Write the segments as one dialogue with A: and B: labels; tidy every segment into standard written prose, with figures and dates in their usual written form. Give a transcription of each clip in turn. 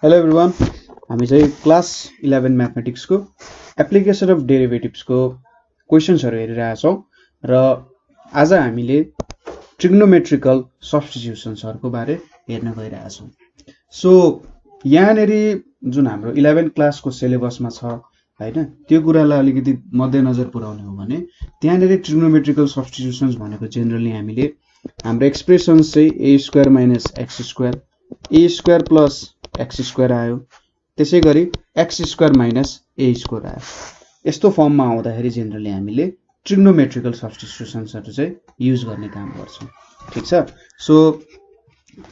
A: Hello everyone, हामी चाहिँ class 11 mathematics को एप्लिकेसन अफ डेरिभेटिभ्स को क्वेशन्सहरु हेरिरहेका छौं र आज हामीले ट्रिग्नोमेट्रिकल सब्स्टिट्युसन्सहरुको बारे हेर्न गइरहेका छौं। सो यहाँनेरि जुन हाम्रो 11 क्लास को सिलेबसमा छ हैन, त्यो कुरालाई अलिकति मध्यनजर पुर्याउने हो भने त्यहाँनेरि ट्रिग्नोमेट्रिकल सब्स्टिट्युसन्स भनेको जेनरली हामीले हाम्रो एक्सप्रेसन्स चाहिँ a² - x² a² plus x² आयो, त्यसैगरी x² माइनस a² आयो। यस्तो फर्ममा आउँदाखेरि जेनरली हामीले ट्रिग्नोमेट्रिकल सब्स्टिट्युसन्सहरु चाहिँ युज गर्ने काम गर्छौं। ठीक छ। सो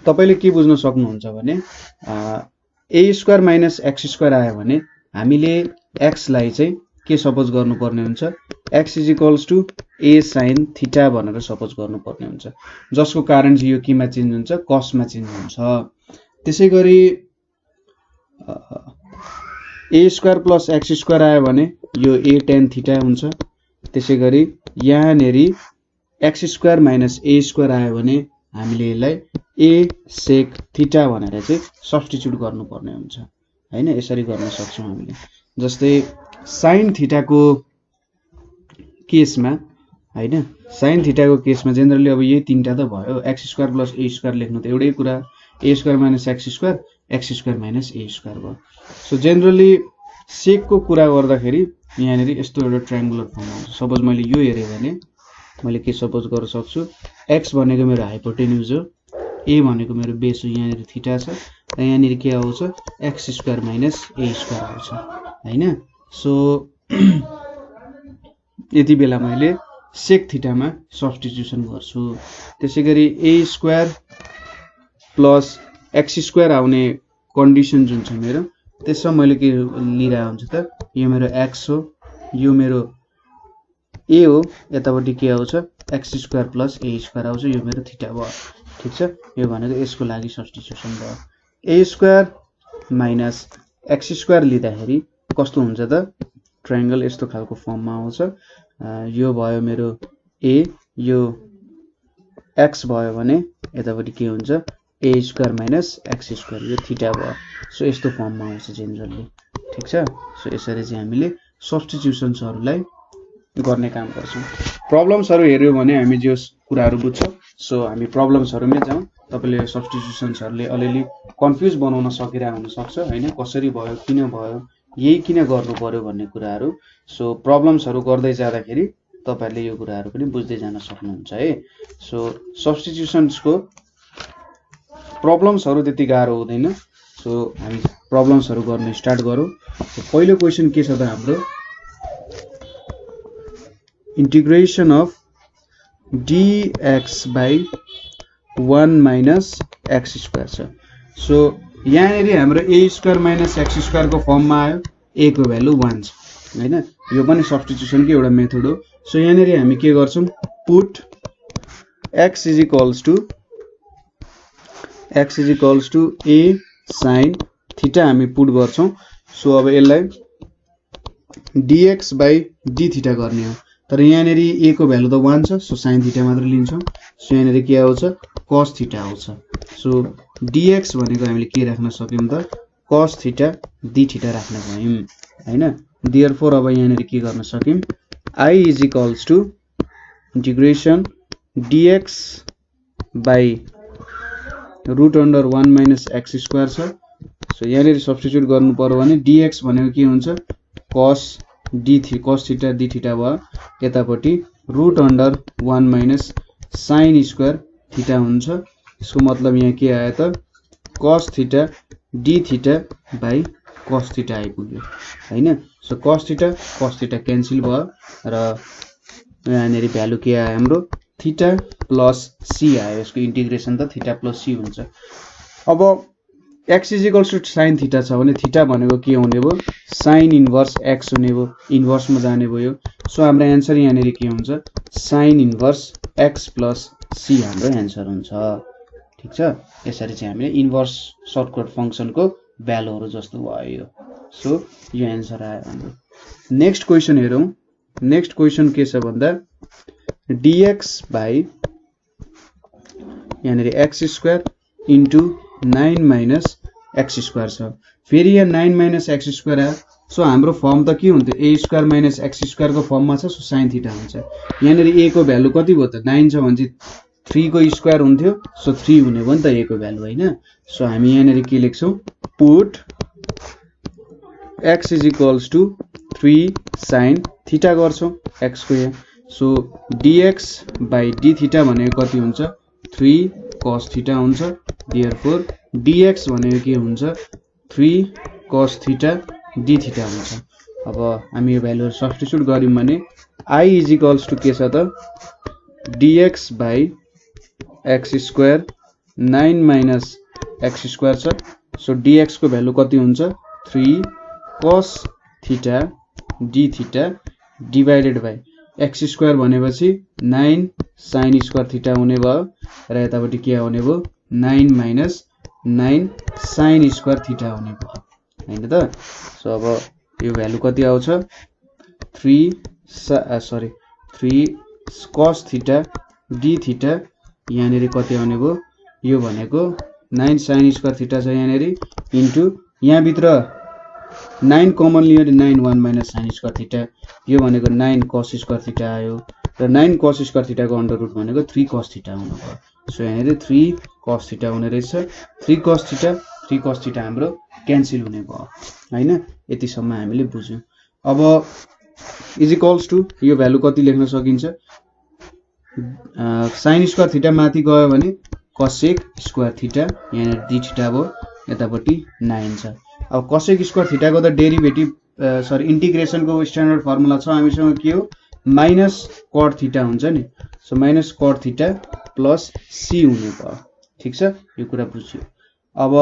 A: तपाईले के बुझ्न सक्नुहुन्छ भने a² माइनस x² आयो भने हामीले x लाई चाहिँ के सपोज गर्नुपर्ने हुन्छ, x = a sin थीटा भनेर सपोज गर्नुपर्ने हुन्छ, जसको कारण चाहिँ यो केमा चेन्ज हुन्छ, कस मा चेन्ज हुन्छ। त्यसैगरी a² प्लस x² आयो भने यो a tan थीटा हुन्छ। त्यसैगरी यहाँनेरि x² माइनस a² आयो भने हामीले यसलाई a sec थीटा भनेर चाहिँ सब्स्टिट्युट गर्नुपर्ने हुन्छ हैन। यसरी गर्न सक्छौं हामीले। जस्तै sin थीटा को केसमा हैन, sin थीटा को केसमा जेनरली अब यही तीनटा त भयो, x² प्लस a² लेख्नु त एउटै कुरा, a² minus x² x² minus a² भयो। सो जेनरली सेक को कुरा गर्दाखेरि यहाँनेरि यस्तो एउटा ट्रायंगुलर फर्म आउँछ। सपोज मैले यो हेरे भने मैले के सपोज गर्न सक्छु, x भनेको मेरो हाइपोटेन्युज हो, a भनेको मेरो बेस हो, यहाँनेरि थीटा छ र यहाँनेरि के आउँछ, x² माइनस a² आउँछ हैन। सो यति बेला मैले सेक थीटामा सब्स्टिट्युसन गर्छु। त्यसैगरी a² प्लस x² आउने कन्डिसन जुन छ मेरो, त्यसमा मैले के लिइरा हुन्छ त, यो मेरो x हो, यो मेरो a हो, यतापट्टि के आउँछ x² प्लस a² आउँछ, यो मेरो थीटा भयो। ठीक छ। यो भनेको यसको लागि सब्स्टिट्युसन भयो। a² माइनस x² लिँदाखेरि कस्तो हुन्छ त, ट्रायंगल यस्तो खालको फर्ममा आउँछ। यो भयो मेरो a, यो x भयो भने यतापट्टि के हुन्छ, a² माइनस x², यो थीटा भयो। सो यस्तो फर्ममा आउँछ जेनरली। ठीक छ। सो यसरी चाहिँ हामीले सब्स्टिट्युसन्सहरुलाई गर्ने काम गर्छौं। प्रब्लम्सहरु हेर्यो भने हामी जो कुराहरु बुझ्छौं। सो हामी प्रब्लम्सहरुमै जाउँ। तपाईले सब्स्टिट्युसन्सहरुले अलिअलि कन्फ्युज बनाउन सकिरा हुन सक्छ हैन, कसरी भयो, किन भयो, यही किन गर्नु पर्यो भन्ने कुराहरु। सो प्रब्लम्सहरु गर्दै जाँदाखेरि तपाईहरुले यो कुराहरु पनि बुझ्दै जान सक्नुहुन्छ है। सो सब्स्टिट्युसन्सको प्रब्लम्सहरु त्यति गाह्रो हुँदैन। सो हामी प्रब्लम्सहरु गर्न स्टार्ट गरौँ। पहिलो क्वेशन के छ त हाम्रो, integration of dx by 1 minus x² छ। सो यहाँनेरि हाम्रो a² माइनस x² को फर्ममा आयो, a को भ्यालु 1 छ हैन। यो पनि सब्स्टिट्युसन को एउटा मेथड हो। सो यहाँनेरि हामी के गर्छौं, put x = a sin theta हामी पुट गर्छौं। सो अब यसलाई dx by d थीटा गर्ने हो, तर यहाँनेरि a को भ्यालु त 1 छ। सो sin थीटा मात्र लिन्छौं। सो यहाँनेरि के आउँछ, cos थीटा आउँछ। सो dx भनेको हामीले के राख्न सक्यौं त, cos थीटा d थीटा राख्न सक्यौं हैन। देयरफोर अब यहाँनेरि के गर्न सक्यौं, I = integration dx by √1 minus x² छ। सो यहाँनेरि सब्स्टिट्युट गर्नु पर्यो भने dx भनेको के हुन्छ, cos थीटा d थीटा भयो, यतापट्टि √1 minus sin² थीटा हुन्छ। यसको मतलब यहाँ के आयो त, cos theta d theta by cos theta आइपुग्यो हैन। सो cos थीटा क्यान्सल भयो र यहाँनेरि भ्यालु के आयो हाम्रो, थीटा प्लस c आयो। यसको इन्टिग्रेसन त थीटा प्लस c हुन्छ। अब x = sin थीटा छ भने थीटा भनेको के हुने भयो, sin इन्भर्स x हुने भयो, इन्भर्स मा जाने भयो। सो हाम्रो आन्सर यहाँनेरि के हुन्छ, sin inverse x plus c हाम्रो आन्सर हुन्छ। ठीक छ। यसरी चाहिँ हामीले इन्भर्स सर्टकट फंक्सन को भ्यालुहरु जस्तो भयो। सो यो आन्सर आयो हाम्रो। नेक्स्ट क्वेशन हेरौं। नेक्स्ट क्वेशन के छ भन्दा, dx by यहाँनेरि x² into 9 minus x square छ। फेरि यहाँ 9 माइनस एक्स स्क्वायर आयो। सो हाम्रो फर्म त के हुन्थ्यो, ए स्क्वायर माइनस एक्स स्क्वायरको फर्ममा छ। सो साइन थीटा हुन्छ। यहाँनिर ए को भ्यालु कति भयो त 9 छ भने चाहिँ 3 को स्क्वायर हुन्थ्यो। सो 3 हुने भयो नि त ए को भ्यालु हैन। सो हामी यहाँनिर के लेख्छौं, put x is equals to 3 sine theta गर्छौं x को यहाँ। So dx by d theta भनेको कति हुन्छ, 3 cos थीटा हुन्छ। देयरफोर dx भनेको के हुन्छ, 3 cos थीटा d थीटा हुन्छ। अब हामी यो भ्यालुहरु सब्स्टिट्युट गर्यौं भने I इज इक्वल्स टु के छ त, dx by x square 9 minus x square छ। सो dx को भ्यालु कति हुन्छ, 3 cos theta d theta divided by x square भनेपछि 9 sin स्क्वायर थीटा हुने भयो र यतापट्टि के आउने भयो, 9 माइनस 9 sin स्क्वायर थीटा हुने भयो हैन त। सो अब यो भ्यालु कति आउँछ, 3 cos थीटा d थीटा यहाँनिर कति आउने भयो, यो भनेको 9 sin स्क्वायर थीटा छ यहाँनिर इन्टु यहाँ भित्र 9 कमन लियो भने 9 1 माइनस sin स्क्वायर थीटा, यो भनेको 9 cos स्क्वायर थीटा आयो र 9 cos स्क्वायर थीटा को अन्डर रुट भनेको 3 cos थीटा हुनु भयो। सो यहाँनिर 3 cos थीटा हुने रहेछ। 3 cos थीटा हाम्रो क्यान्सल हुने भयो हैन। यतिसम्म हामीले बुझ्यौं। अब इज इक्वल्स टु यो भ्यालु कति लेख्न सकिन्छ, sin स्क्वायर थीटा माथि गयो भने cosec स्क्वायर थीटा यहाँनिर d थीटा भयो, यतापट्टि 9 छ। अब cosec स्क्वायर थीटा को त डेरिभेटिभ इन्टिग्रेसन को स्ट्यान्डर्ड फर्मुला छ हामीसँग, के हो, माइनस cot थीटा हुन्छ नि। So minus cot theta plus c हुने भयो। ठीक छ, यो कुरा बुझ्यो। अब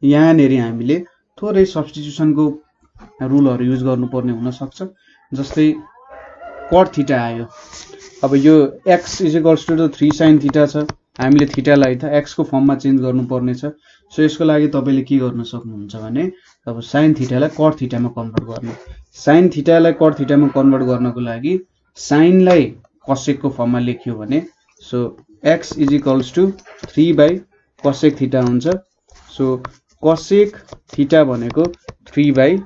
A: यहाँनिर हामीले थोरै सब्स्टिट्युसन को रुलहरु युज गर्नुपर्ने हुन सक्छ। जस्तै cot थीटा आयो, अब यो x is equals to 3 sin theta छ, हामीले थीटालाई त x को फर्ममा चेन्ज गर्नुपर्ने छ। सो यसको लागि तपाईले के गर्न सक्नुहुन्छ भने अब sin थीटालाई cot थीटामा कन्भर्ट गर्नु। sin थीटालाई cot थीटामा कन्भर्ट गर्नको लागि sin लाई cosec को फर्ममा लेख्यो भने so x is equals to 3 by cosec theta हुन्छ। सो cosec थीटा भनेको 3 बाइ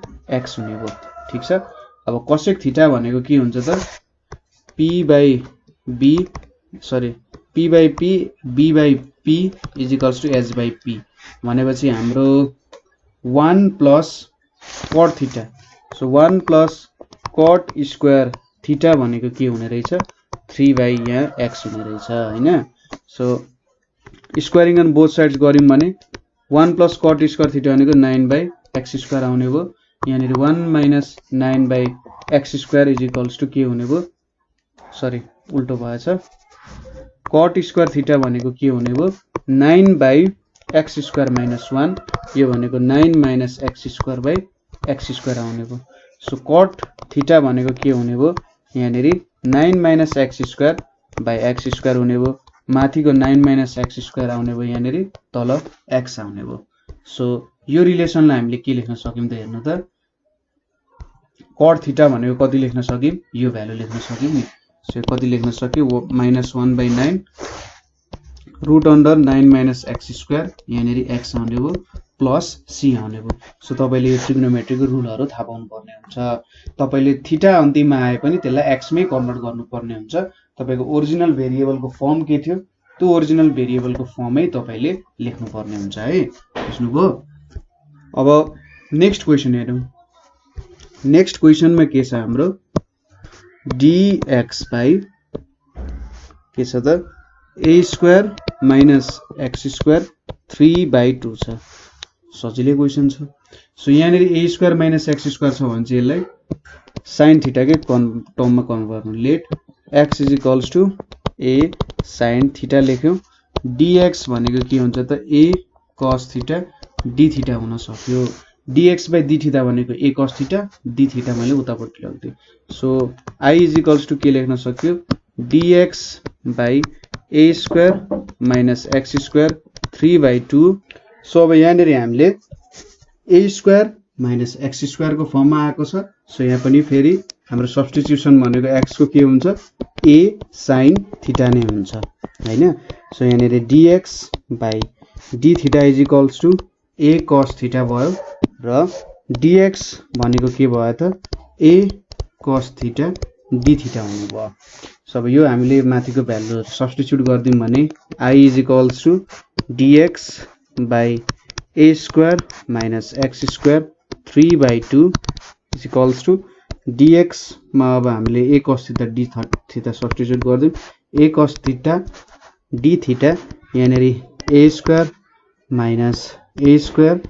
A: x हुने भयो। ठीक छ। अब cosec थीटा भनेको के हुन्छ त, p by b by p is equals to h by p भनेपछि हाम्रो 1 plus cot theta. So 1 plus cot square theta भनेको के हुने रहेछ, 3 बाइ यहाँ x हुने रहेछ हैन। So squaring on both sides गर्यौं भने 1 प्लस cot स्क्वायर थीटा भनेको 9 बाइ x स्क्वायर आउने भयो। यहाँनिर 1 minus 9 by x square is equals to के हुने भयो, उल्टो भएछ, cot स्क्वायर थीटा भनेको के हुने भयो, 9 बाइ x स्क्वायर माइनस 1, यो भनेको 9 minus x square by x square आउने भयो। सो cot थीटा भनेको के हुने भयो, यहाँनिर 9 minus x square by x square हुने भयो। माथिको 9 माइनस x स्क्वायर आउने भयो, यहाँनिर तल x आउने भयो। सो यो रिलेसनलाई हामीले के लेख्न सक्यौं त हेर्नु त, cot थीटा भनेको कति लेख्न सक्यौं, यो भ्यालु लेख्न सक्यौं नि। सो कति लेख्न सक्यौं, minus 1 by 9 root under 9 minus x square यहाँनिर x आउने भयो प्लस c आउने भयो। सो तपाईले यो ट्रिग्नोमेट्रीको रुलहरु थाहा पाउनु पर्ने हुन्छ। तपाईले थीटा अन्तिममा आए पनि त्यसलाई x मै कन्भर्ट गर्नुपर्ने हुन्छ। तपाईको ओरिजिनल भेरिएबलको फर्म के थियो, त्यो ओरिजिनल भेरिएबलको फर्मै तपाईले लेख्नु पर्ने हुन्छ है। बुझ्नुभयो। अब नेक्स्ट क्वेशन हेरौं। नेक्स्ट क्वेशनमा के छ हाम्रो, dx बाइ के छ त, a square minus x square 3 by 2 छ। सजिलै क्वेशन छ। सो यहाँनिर a square minus x square छ भने चाहिँ यसलाई sin थीटा के टर्ममा कन्भर्ट गर्नु। Let x is equals to a sin theta लेख्यौं। dx भनेको के हुन्छ त, a cos theta d theta हुन सक्यो। dx बाइ d थीटा भनेको a cos theta, d theta मैले उतापट्टि लग्दिए। So I is equals to के लेख्न सक्यो, dx by a square minus x square 3 by 2। So अब यहाँनिर हामीले a square minus x square को फर्ममा आएको छ। सो यहाँ पनि फेरि हाम्रो सब्स्टिट्युसन भनेको x को के हुन्छ, a sin थीटा नै हुन्छ हैन। सो यहाँनिर dx by d theta is equals to a cos theta भयो र dx भनेको के भयो त a cos theta d theta हुने भयो। सो अब यो हामीले माथिको भ्यालु सब्स्टिट्युट गर्दियौं भने I is equals to dx by a square minus x square 3/2 is equals to dx मा अब हामीले a cos theta d theta substitute गर्दियौं। a cos theta d theta यहाँनेरि a square minus a square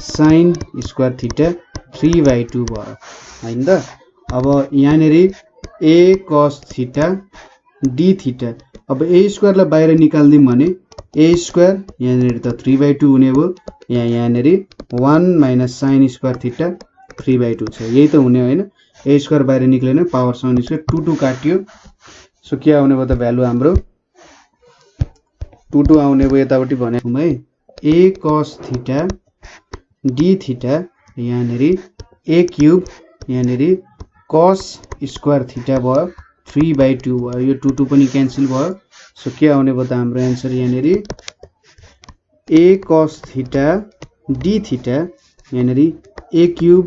A: sin square theta 3/2 भयो हैन त। अब यहाँनेरि a cos theta d theta अब a स्क्वायर लाई बाहिर निकाल्दियौं भने a स्क्वायर यहाँनेरि त 3/2 हुने भयो। यहाँनेरि 1 माइनस sin स्क्वायर थीटा 3/2 छ, यही त हुने हैन। a स्क्वायर बाहिर निक्लेन, पावर sin स्क्वायर 2 काटियो। सो के आउने भयो त भ्यालु हाम्रो 2 आउने भयो यतापट्टि भनेको है। a cos theta d theta यहाँनेरि a क्यूब यहाँनेरि cos स्क्वायर थीटा भयो 3/2 भयो। यो 2 पनि क्यान्सल भयो। सो के आउने भयो त हाम्रो आन्सर यहाँनेरि a cos theta d theta यहाँनेरि a cube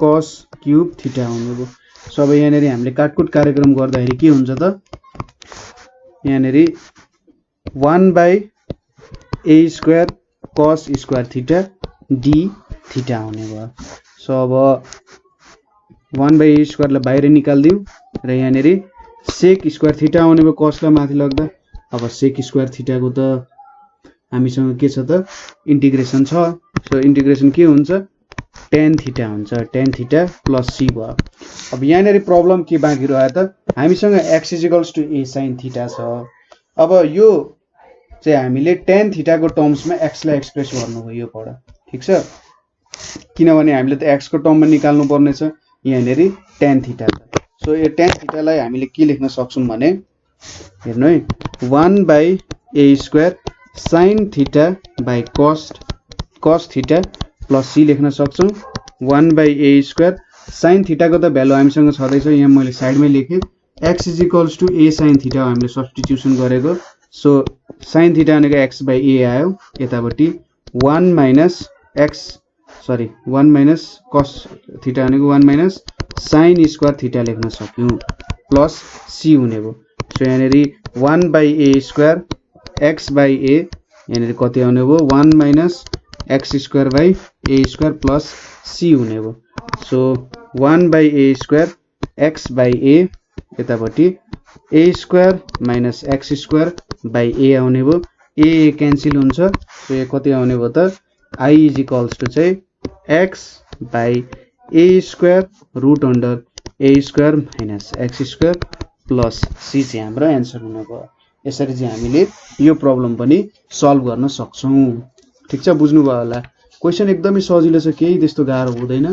A: cos cube theta आउने भयो। सो अब यहाँनेरि हामीले काटकुट कार्यक्रम गर्दाखेरि के हुन्छ त यहाँनेरि 1/a square cos square theta d theta आउने भयो। सो अब 1/a स्क्वायर लाई बाहिर निकाल्दियौं र यहाँनेरि sec स्क्वायर थीटा आउने भयो cos लाई माथि लग्दा। अब sec स्क्वायर थीटा को त हामीसँग के छ त इन्टिग्रेसन छ। सो इन्टिग्रेसन के हुन्छ tan थीटा हुन्छ, tan थीटा प्लस c भयो। अब यहाँनेरि प्रब्लम के बाँकी रह्यो त हामीसँग x a sin थीटा छ। अब यो चाहिँ हामीले tan थीटा को टर्म्स मा x लाई एक्सप्रेस गर्नु भयो योबाट, ठीक छ। किनभने हामीले त x को टर्म मा निकाल्नु पर्ने छ यहाँनेरि tan थीटा। सो यो tan थीटा लाई हामीले के लेख्न सक्छौं भने हेर्नु है 1/a square sin theta by cos theta plus c लेख्न सक्छौं। 1/a स्क्वायर sin थीटा को त भ्यालु हामीसँग छदैछ, यहाँ मैले साइडमै लेखे। x is equals to a sin theta हामीले सब्स्टिट्युसन गरेको। सो sin थीटा भनेको x/a आयो यतापट्टि 1 माइनस cos थीटा भनेको 1 माइनस sin स्क्वायर थीटा लेख्न सक्यौं प्लस c हुने भयो। सो यहाँनेरि 1/a स्क्वायर x/a यहाँनेरि कति आउने भयो 1 minus x square by a square plus c हुने भयो। सो 1/a स्क्वायर x/a यतापट्टि a square minus x square by a आउने भयो। a क्यान्सल हुन्छ। सो यो कति आउने भयो त I इज इक्वल्स टु चाहिँ x by a square root under a square minus x square plus c चाहिँ हाम्रो एन्सर हुने भयो। यसरी चाहिँ हामीले यो प्रब्लम पनि सल्भ गर्न सक्छौं। ठीक छ, बुझ्नु भयो होला। क्वेशन एकदमै सजिलो छ, केही त्यस्तो गाह्रो हुँदैन।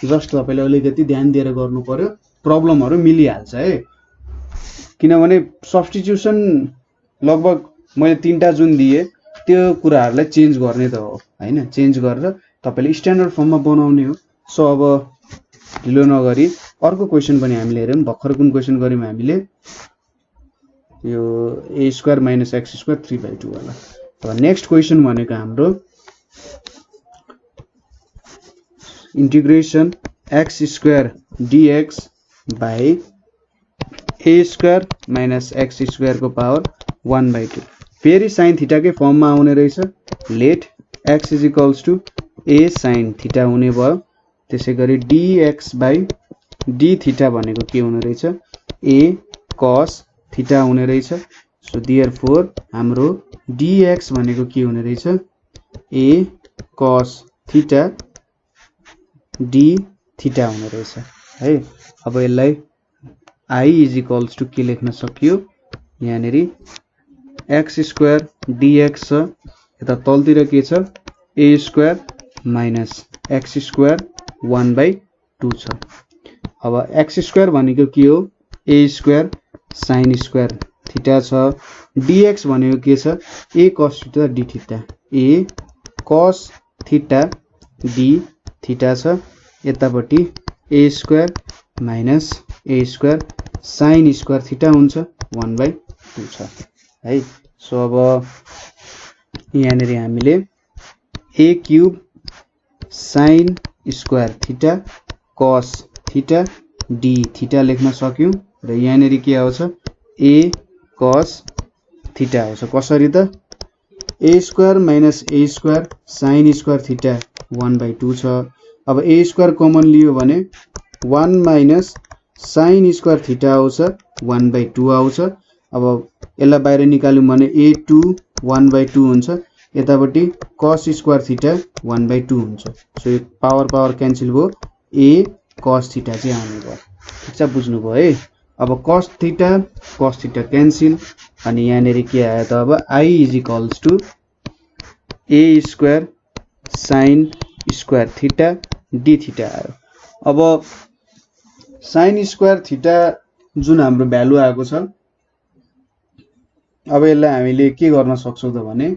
A: जस्ट तपाईले अलिकति ध्यान दिएर गर्नु पर्यो, प्रब्लमहरु मिलिहाल्छ है। किनभने सब्स्टिट्युसन लगभग मैले 3टा जुन दिए त्यो कुराहरुलाई चेन्ज गर्ने त हो हैन, चेन्ज गरेर तपाईले स्ट्यान्डर्ड फर्ममा बनाउने हो। सो अब ढिलो नगरी अर्को क्वेशन पनि हामीले हेरौं। भर्खर कुन क्वेशन गर्यौं हामीले यो a square minus x square 3/2 वाला। अब नेक्स्ट क्वेशन भनेको हाम्रो integration x square dx by a square minus x square को पावर 1/2 फेरि sin थीटा के फर्म में आउने रहेछ। Let x is equals to a sin theta हुने भयो। त्यसैगरी dx बाई d थीटा भनेको के हुने रहेछ a cos थीटा हुने रहेछ। सो देयरफोर हाम्रो dx भनेको के हुने रहेछ a cos theta d theta हुने रहेछ है। अब यसलाई I इज इक्वल्स टु के लेख्न सकियो यहाँनेरि x स्क्वायर dx छ, यता तलतिर के छ a square minus x square 1/2 छ। अब x स्क्वायर भनेको के हो a square sin square theta छ, dx भनेको के छ a cos theta d theta, a cos theta d theta छ। यतापट्टि a square minus a square sin square theta हुन्छ 1/2 छ है। सो अब यहाँनेरि हामीले a cube sin square theta cos theta d theta लेख्न सक्यौं र यहाँनेरि के आउँछ a cos थीटा आउँछ कसरी त a square minus a square sin square theta 1/2 छ अब a स्क्वायर कमन लियो भने 1 माइनस sin स्क्वायर थीटा आउँछ 1/2 आउँछ अब यसलाई बाहिर निकाल्यौं भने a2 1/2 हुन्छ यतापट्टि cos स्क्वायर थीटा 1/2 हुन्छ सो यो पावर पावर क्यान्सल भयो a cos थीटा चाहिँ आउने भयो ठीक छ बुझ्नु भयो है अब cos थीटा क्यान्सल अनि यहाँनेरि के आयो त अब I = a square sin square theta d theta आयो अब sin स्क्वायर थीटा जुन हाम्रो भ्यालु आएको छ अब यसलाई हामीले के गर्न सक्छौं त भने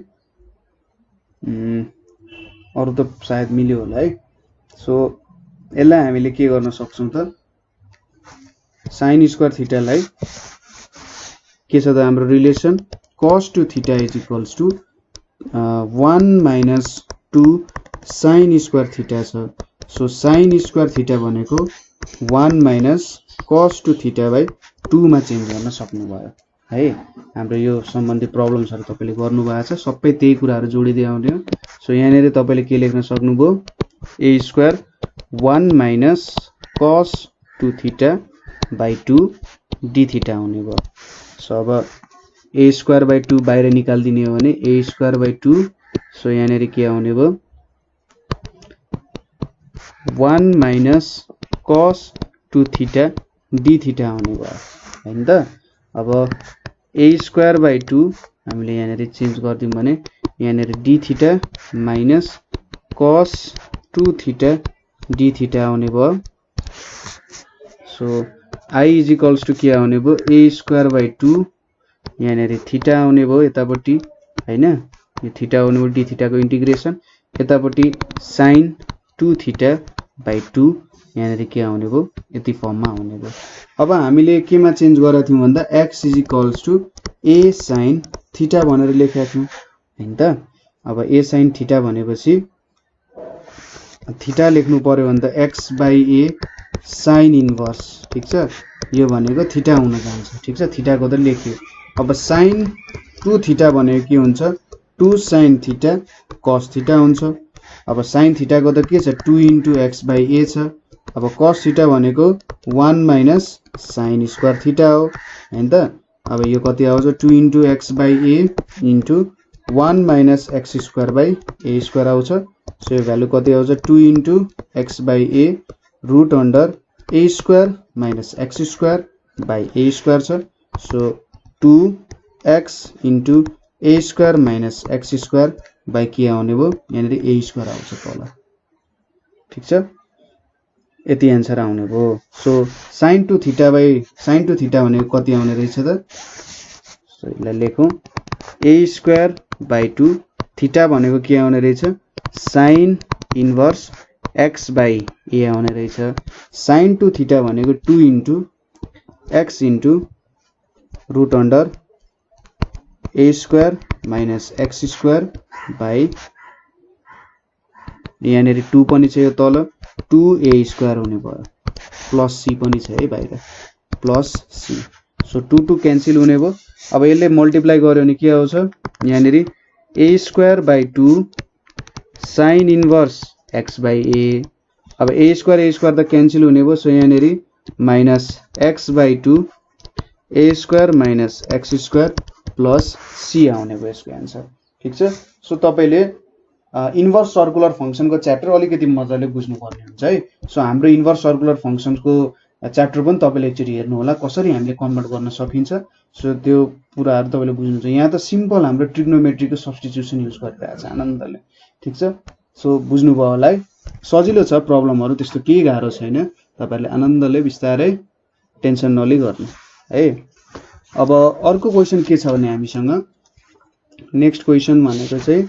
A: अरु त सायद मिल्यो होला है सो यसलाई हामीले के गर्न सक्छौं त sin स्क्वायर थीटा लाई के छ त हाम्रो relation cos to theta = 1 minus 2 sin square theta छ सो sin स्क्वायर थीटा भनेको 1 minus cos to theta by 2 मा चेन्ज गर्न सक्नु भयो है हाम्रो यो सम्बन्धी प्रब्लम्सहरु तपाईले गर्नु भएको छ सबै त्यही कुराहरु जोडिदै आउने हो सो यहाँनेरि तपाईले के लेख्न सक्नुभयो a square 1 minus cos to theta by 2 d theta आउने भयो सो अब a स्क्वायर by 2 बाहिर निकाल्दिने हो भने a स्क्वायर by 2 सो यहाँनेरि के आउने भयो 1 minus cos to theta d theta आउने भयो हैन त अब a स्क्वायर by 2 हामीले यहाँनेरि चेन्ज गर्दियौ भने यहाँनेरि d theta minus cos 2 theta d theta आउने भयो सो I = के आउने भयो a स्क्वायर by 2 यहाँनेरि थीटा आउने भयो यतापट्टि हैन यो थीटा आउने भयो d थीटा को इन्टिग्रेसन यतापट्टि sin 2 थीटा by 2 यहाँनेरि के आउने भयो यति फर्ममा आउने भयो अब हामीले केमा चेन्ज गरेका थियौ भन्दा x = a sin थीटा भनेर लेखेका थियौ हैन त अब a sin थीटा भनेपछि थीटा लेख्नु पर्यो भने त x by a sin inverse ठीक छ यो भनेको थीटा हुन जान्छ ठीक छ थीटा को त लेख्यो अब sin 2 थीटा भनेको के हुन्छ 2 sin थीटा cos थीटा हुन्छ अब sin थीटा को त के छ 2 * x by a छ अब cos थीटा भनेको 1 minus sin स्क्वायर थीटा हो हैन त अब यो कति आउँछ 2 * x by a into 1 minus x square by a square आउँछ सो यो भ्यालु कति आउँछ 2 * x by a root under a square minus x square by a square छ so 2x into a square minus x square by के आउने भयो यहाँनेरि a स्क्वायर आउँछ तल ठीक छ यति आन्सर आउने भयो सो sin 2 थीटा भनेको कति आउने रहेछ त सो यसलाई लेखौं a स्क्वायर by 2 थीटा भनेको के आउने रहेछ sin inverse x by a आउने रहेछ sin 2 थीटा भनेको 2 into x into root under a square minus x square by यहाँनेरि 2 पनि छ यो तल 2a स्क्वायर हुने भयो प्लस c पनि छ है बाहिर प्लस c सो 2 क्यान्सल हुने भयो अब यसले मल्टिप्लाई गर्यो भने के आउँछ यहाँनेरि a square by 2 sin inverse x by a अब a स्क्वायर त क्यान्सल हुने भयो सो यहाँनेरि minus x by 2 a square minus x square plus c आउने भयो यसको आन्सर ठीक छ सो तपाईले इन्भर्स सर्कुलर फंक्शन को च्याप्टर अलिकति मजाले बुझ्नु पर्ने हुन्छ है सो हाम्रो इन्भर्स सर्कुलर फंक्शन को च्याप्टर पनि तपाईले एकचोटी हेर्नु होला कसरी हामीले कन्भर्ट गर्न सकिन्छ सो त्यो पुराहरु तपाईले बुझ्नुहुन्छ यहाँ त सिम्पल हाम्रो ट्रिग्नोमेट्री को सब्स्टिट्युसन युज गरिरहेको छ आनन्दले ठीक छ सो बुझ्नु भयो होला है सजिलो छ प्रब्लमहरु त्यस्तो केही गाह्रो छैन तपाईहरुले आनन्दले बिस्तारै टेन्सन नलिई गर्नु है अब अर्को क्वेशन के छ भने हामीसँग नेक्स्ट क्वेशन भनेको चाहिँ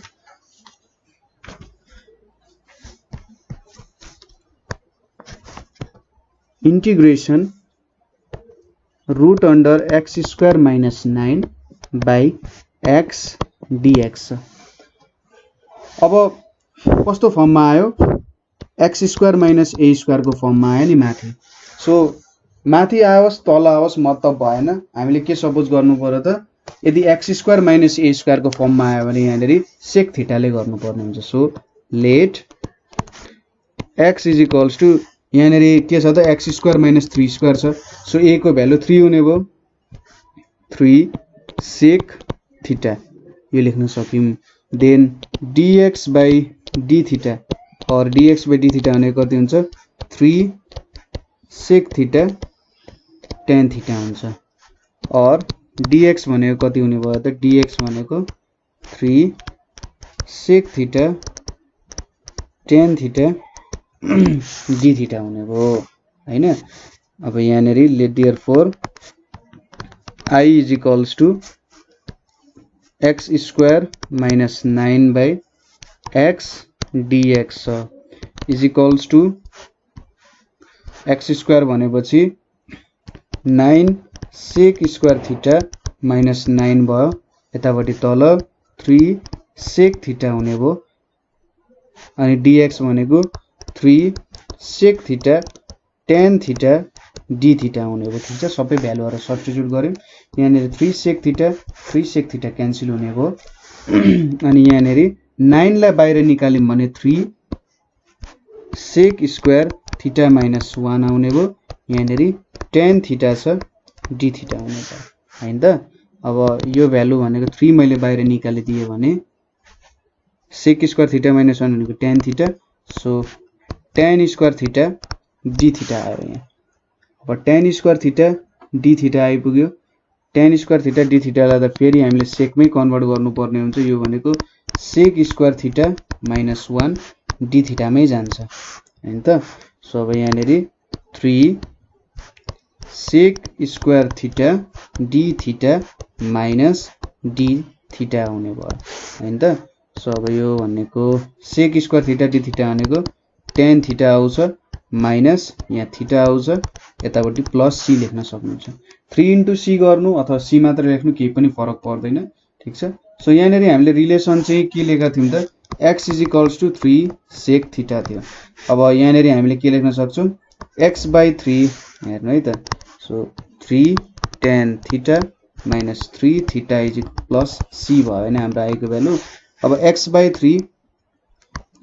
A: integration root under x square minus 9 by x dx अब कस्तो फर्ममा आयो x square minus a square को फर्ममा आयो नि माथि। सो माथि आओस् तल आओस् मतलब भएन, हामीले के सपोज गर्नु पर्यो त यदि x square minus a square को फर्ममा आयो भने यहाँनेरि सेक थीटाले गर्नुपर्ने हुन्छ। So let x is equals to यहाँनेरि के छ त x स्क्वायर माइनस 3 स्क्वायर छ। सो a को भ्यालु 3 हुने भयो, 3 सेक थीटा यो लेख्न सक्यौं। Then dx by d theta और dx बाई d थीटा भने कति हुन्छ 3 सेक थीटा tan थीटा हुन्छ। और dx भनेको कति हुने भयो त dx भनेको 3 sec theta tan theta d theta हुने भयो हैन। अब यहाँनेरि let therefore I is equals to x square minus 9 by x dx is equals to x square भनेपछि 9 सेक स्क्वायर थीटा माइनस 9 भयो, यतापट्टि तल 3 सेक थीटा हुने भयो अनि dx भनेको 3 sec theta tan theta d theta हुने भयो। ठीक छ, सबै भ्यालुहरु सब्स्टिट्युट गर्यौं। यहाँनेरि 3 सेक थीटा क्यान्सल हुने भयो अनि यहाँनेरि 9 लाई बाहिर निकाल्यौं भने 3 सेक स्क्वायर थीटा माइनस 1 आउने भयो। यहाँनेरि tan थीटा छ d थीटा हुने भयो हैन त। अब यो भ्यालु भनेको 3 मैले बाहिर निकालिदिए भने सेक स्क्वायर थीटा माइनस 1 भनेको tan theta. So tan square theta d theta आयो यहाँ। अब tan square theta d theta आइपुग्यो। tan स्क्वायर थीटा d थीटालाई त फेरि हामीले सेकमै कन्भर्ट गर्नुपर्ने हुन्छ। यो भनेको sec square theta minus 1 d थीटामै जान्छ हैन त। सो अब यहाँनेरि 3 sec square theta d theta minus d theta हुने भयो हैन त। सो अब यो भनेको sec square theta d theta भनेको tan थीटा आउँछ माइनस यहाँ थीटा आउँछ, यतापट्टि प्लस c लेख्न सक्नुहुन्छ। 3 इन्टु c गर्नु अथवा c मात्र लेख्नु केही पनि फरक पर्दैन। ठीक छ। सो यहाँनेरि हामीले रिलेसन चाहिँ के लेखेका थियौं त x is equals to 3 sec theta थियो। अब यहाँनेरि हामीले के लेख्न सक्छौं x बाई 3 हेर्नु है त। So 3 tan theta minus 3 theta is plus c भयो हैन हाम्रो आएको भ्यालु। अब x बाई 3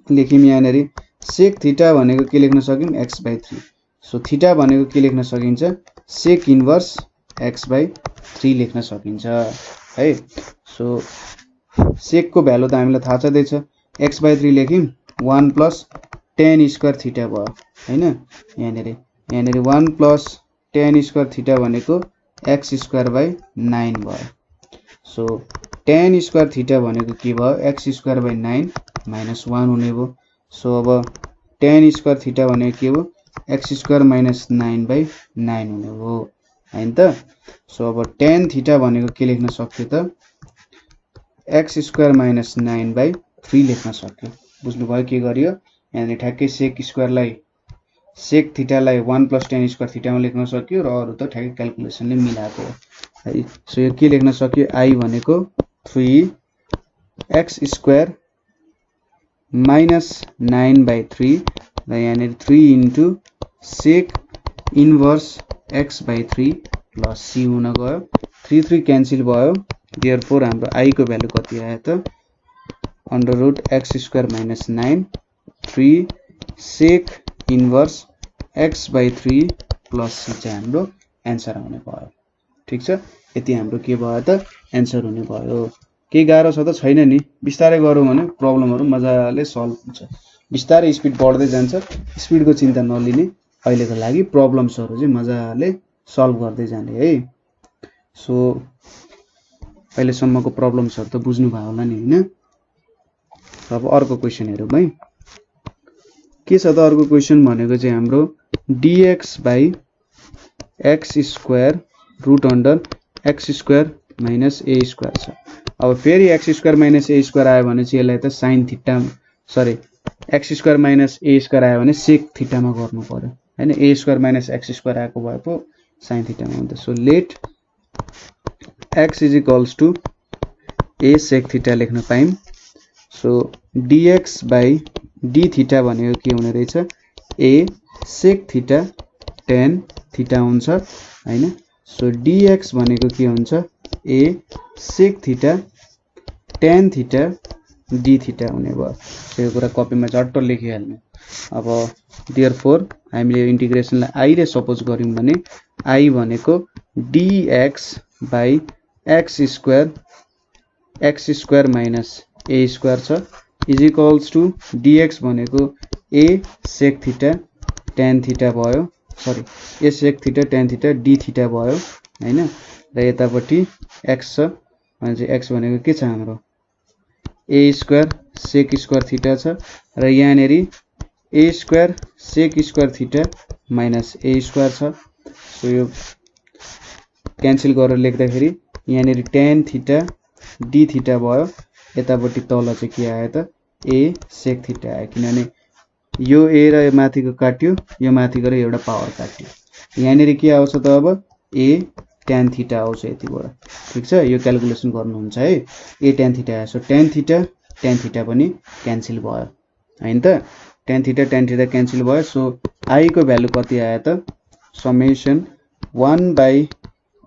A: लेख्यौं यहाँनेरि सेक थीटा भनेको के लेख्न सक्यौं x बाई 3। सो थीटा भनेको के लेख्न सकिन्छ सेक इन्भर्स x बाई 3 लेख्न सकिन्छ है। सो सेक को भ्यालु त हामीलाई थाहा छँदै छ, x by 3 लेख्यौं 1 plus tan square theta भयो हैन। यहाँनेरि 1 प्लस tan स्क्वायर थीटा भनेको x स्क्वायर बाई 9 भयो। सो tan स्क्वायर थीटा भनेको के भयो x स्क्वायर बाई 9 माइनस 1 हुने भयो। सो अब tan स्क्वायर थीटा भनेको के भयो x स्क्वायर माइनस 9 बाई 9 हुने भयो हैन त। सो अब tan थीटा भनेको के लेख्न सक्यो त x स्क्वायर माइनस 9 बाई 3 लेख्न सक्यो। बुझ्नुभयो के गरियो यहाँ ठ्याक्कै सेक स्क्वायरलाई सेक थीटालाई 1 प्लस tan स्क्वायर थीटामा लेख्न सक्यो र अरु त ठ्याक्कै क्याल्कुलेसनले मिलाएको हो है। सो यो के लेख्न सक्यो I भनेको 3 x स्क्वायर माइनस 9 बाई 3 र यहाँनेरि 3 into sec inverse x by 3 plus c हुन गयो। 3 3 क्यान्सल भयो। देयरफोर हाम्रो I को भ्यालु कति आयो त under root x square minus 9 3 sec inverse x by 3 plus c चाहिँ हाम्रो एन्सर आउने भयो। ठीक छ, यति हाम्रो के भयो त एन्सर हुने भयो। केही गाह्रो छ त छैन नि, बिस्तारै गरौँ भने प्रब्लमहरु मजाले सल्भ हुन्छ। बिस्तारै स्पिड बढ्दै जान्छ, स्पिडको चिन्ता नलिने, अहिलेको लागि प्रब्लम्सहरु चाहिँ मजाले सल्भ गर्दै जाने है। सो अहिले सम्मको प्रब्लम्सहरु त बुझ्नु भयो होला नि हैन। अब अर्को क्वेशन हेरौँ है। के छ त अर्को क्वेशन भनेको चाहिँ हाम्रो dx by x square root under x square minus a square छ। अब फेरि x square minus a square आयो भने चाहिँ यसलाई त sin theta sorry x square minus a square आयो भने सेक थीटामा गर्नु पर्यो हैन। a square minus x square आएको भए पो sin थीटामा हुन्छ। So let x is equals to a sec theta लेख्न पाइम। So dx by d theta भनेको के हुने रहेछ a sec theta tan theta हुन्छ हैन सो dx भनेको के हुन्छ a sec theta tan theta d theta हुने भयो यो कुरा कपीमा झट्ट लेखिहाल्नु अब देयरफोर हामीले इन्टिग्रेसनलाई i रे सपोज गर्यौं भने i भनेको dx by x square minus a square छ इज इक्वल्स टु dx भनेको a sec theta tan theta भयो sorry a sec theta tan theta d theta भयो हैन र यतापट्टि x छ भने x भनेको के छ हाम्रो a square sec square theta छ र यहाँनेरि a square sec square theta minus a square छ सो यो क्यान्सल गरेर लेख्दाखेरि यहाँनेरि tan थीटा d थीटा भयो यतापट्टि तल चाहिँ के आयो त a sec थीटा आयो किनभने यो a र यो माथिको काट्यो यो माथिको र एउटा पावर काट्यो यहाँनेरि के आउँछ त अब a tan थीटा आउँछ यतिबाट ठीक छ यो क्याल्कुलेसन गर्नुहुन्छ है a tan थीटा आयो सो tan थीटा पनि क्यान्सल भयो हैन त tan थीटा क्यान्सल भयो सो i को भ्यालु कति आयो त summation 1 by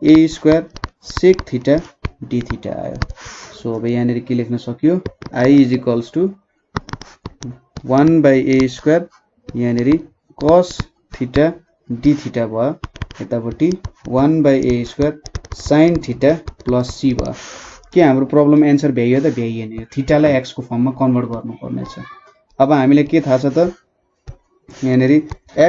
A: a square sec theta d theta आयो सो अब यहाँनेरि के लेख्न सक्यो i is equals to 1 by a square यहाँनेरि cos थीटा d थीटा भयो यतापट्टि 1 by a square sin theta plus c भयो के हाम्रो प्रब्लम एन्सर भ्याइयो त भ्याइएन यो थीटालाई x को फर्ममा कन्भर्ट गर्नुपर्ने छ अब हामीले के थाहा छ त यहाँनेरि